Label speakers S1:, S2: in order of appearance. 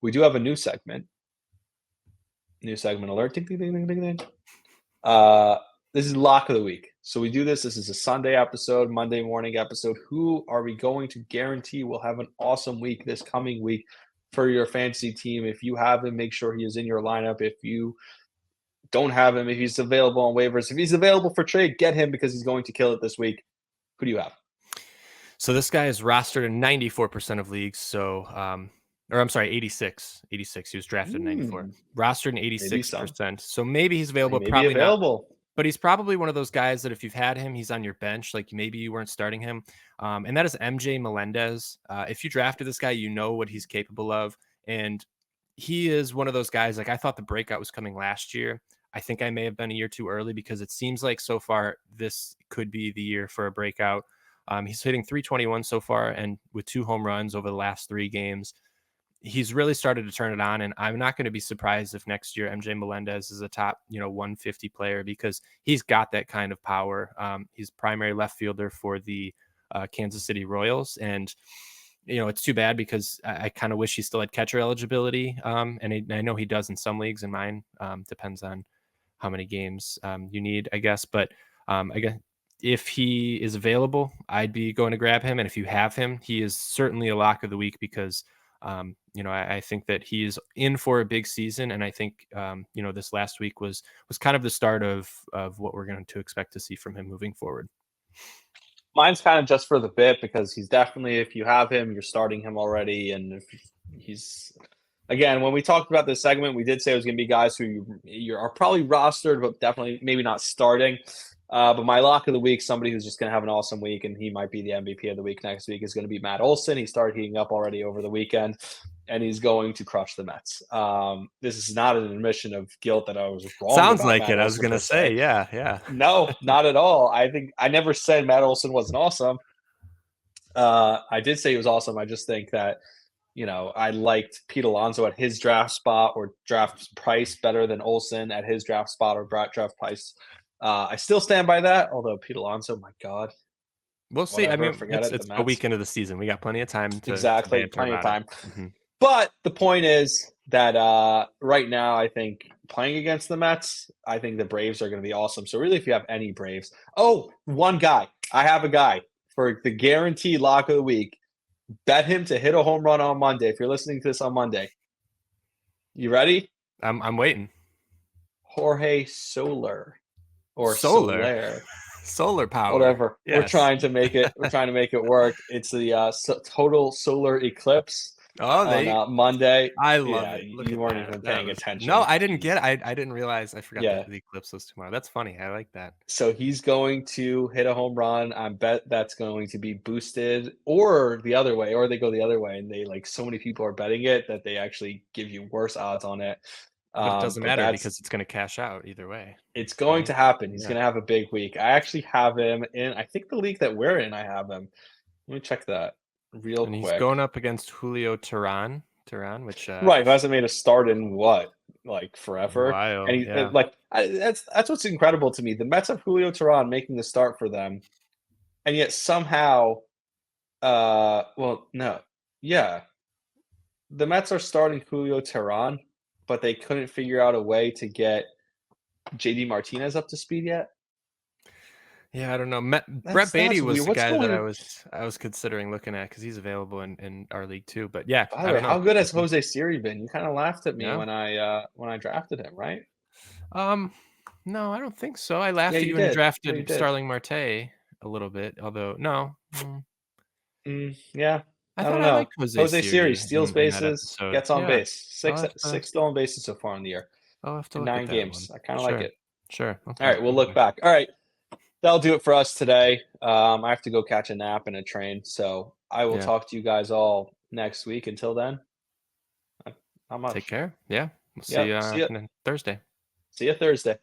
S1: we do have a new segment. New segment alert. Ding, ding, ding, ding, ding, ding. Uh, this is lock of the week. So we do this. This is a Sunday episode, Monday morning episode. Who are we going to guarantee will have an awesome week this coming week for your fantasy team? If you have him, make sure he is in your lineup. If you don't have him, if he's available on waivers, if he's available for trade, get him because he's going to kill it this week. Who do you have?
S2: So this guy is rostered in 94% of leagues. So, or I'm sorry, 86. He was drafted in 94. Rostered in 86%. So maybe he's available. Probably not. But he's probably one of those guys that if you've had him, he's on your bench. Like maybe you weren't starting him. And that is MJ Melendez. If you drafted this guy, you know what he's capable of. And he is one of those guys. Like I thought the breakout was coming last year. I think I may have been a year too early because it seems like so far this could be the year for a breakout. He's hitting 321 so far, and with 2 home runs over the last 3 games, he's really started to turn it on. And I'm not going to be surprised if next year MJ Melendez is a top, 150 player because he's got that kind of power. He's primary left fielder for the Kansas City Royals, and it's too bad because I kind of wish he still had catcher eligibility. And I know he does in some leagues. In mine, depends on how many games you need, I guess. But I guess if he is available, I'd be going to grab him. And if you have him, he is certainly a lock of the week because, I think that he is in for a big season. And I think, this last week was kind of the start of what we're going to expect to see from him moving forward.
S1: Mine's kind of just for the bit because he's definitely, if you have him, you're starting him already. And if he's, again, when we talked about this segment, we did say it was going to be guys who you are probably rostered, but definitely maybe not starting. But my lock of the week, somebody who's just going to have an awesome week, and he might be the MVP of the week next week, is going to be Matt Olson. He started heating up already over the weekend, and he's going to crush the Mets. This is not an admission of guilt that I was wrong.
S2: Sounds like Matt it. Olson, I was going to say, yeah.
S1: No, not at all. I think I never said Matt Olson wasn't awesome. I did say he was awesome. I just think that, I liked Pete Alonso at his draft spot or draft price better than Olson at his draft spot or draft price. I still stand by that, although Pete Alonso, my God.
S2: We'll see. I mean, it's a week into the season. We got plenty of time to
S1: exactly plenty of time. Mm-hmm. But the point is that right now, I think playing against the Mets, I think the Braves are going to be awesome. So really, if you have any Braves, one guy, I have a guy for the guaranteed lock of the week. Bet him to hit a home run on Monday. If you're listening to this on Monday, you ready?
S2: I'm waiting.
S1: Jorge Soler. Or solar
S2: power,
S1: whatever. Yes. We're trying to make it work. It's the total solar eclipse on Monday.
S2: I love it.
S1: You weren't even paying attention.
S2: No, I didn't get it. I didn't realize. I forgot that the eclipse was tomorrow. That's funny. I like that.
S1: So he's going to hit a home run. I bet that's going to be boosted, or the other way, or they go the other way, and they so many people are betting it that they actually give you worse odds on it.
S2: But it doesn't matter because it's going to cash out either way.
S1: It's going to happen. He's going to have a big week. I actually have him in, I think the league that we're in, I have him. Let me check that real quick.
S2: He's going up against Julio Teheran, which
S1: right, who hasn't made a start in forever.
S2: While,
S1: and he's that's what's incredible to me. The Mets have Julio Teheran making the start for them, and yet somehow, the Mets are starting Julio Teheran. But they couldn't figure out a way to get JD Martinez up to speed yet.
S2: Yeah, I don't know. Brett Beatty was the guy that I was considering looking at because he's available in our league too. But yeah,
S1: I don't know. How good has Jose Siri been? You kind of laughed at me when I drafted him, right?
S2: No, I don't think so. I laughed at you when you drafted Starling Marte a little bit, although no.
S1: Yeah. I don't know. Jose Siri steals bases, gets on base. Six stolen bases so far in the year.
S2: I'll have to
S1: in 9 games. I kind of like it.
S2: Sure.
S1: Okay. All right, we'll look back. All right. That'll do it for us today. I have to go catch a nap and a train. So I will talk to you guys all next week. Until then, how much?
S2: Take care. Yeah. We'll see you Thursday.
S1: See you Thursday.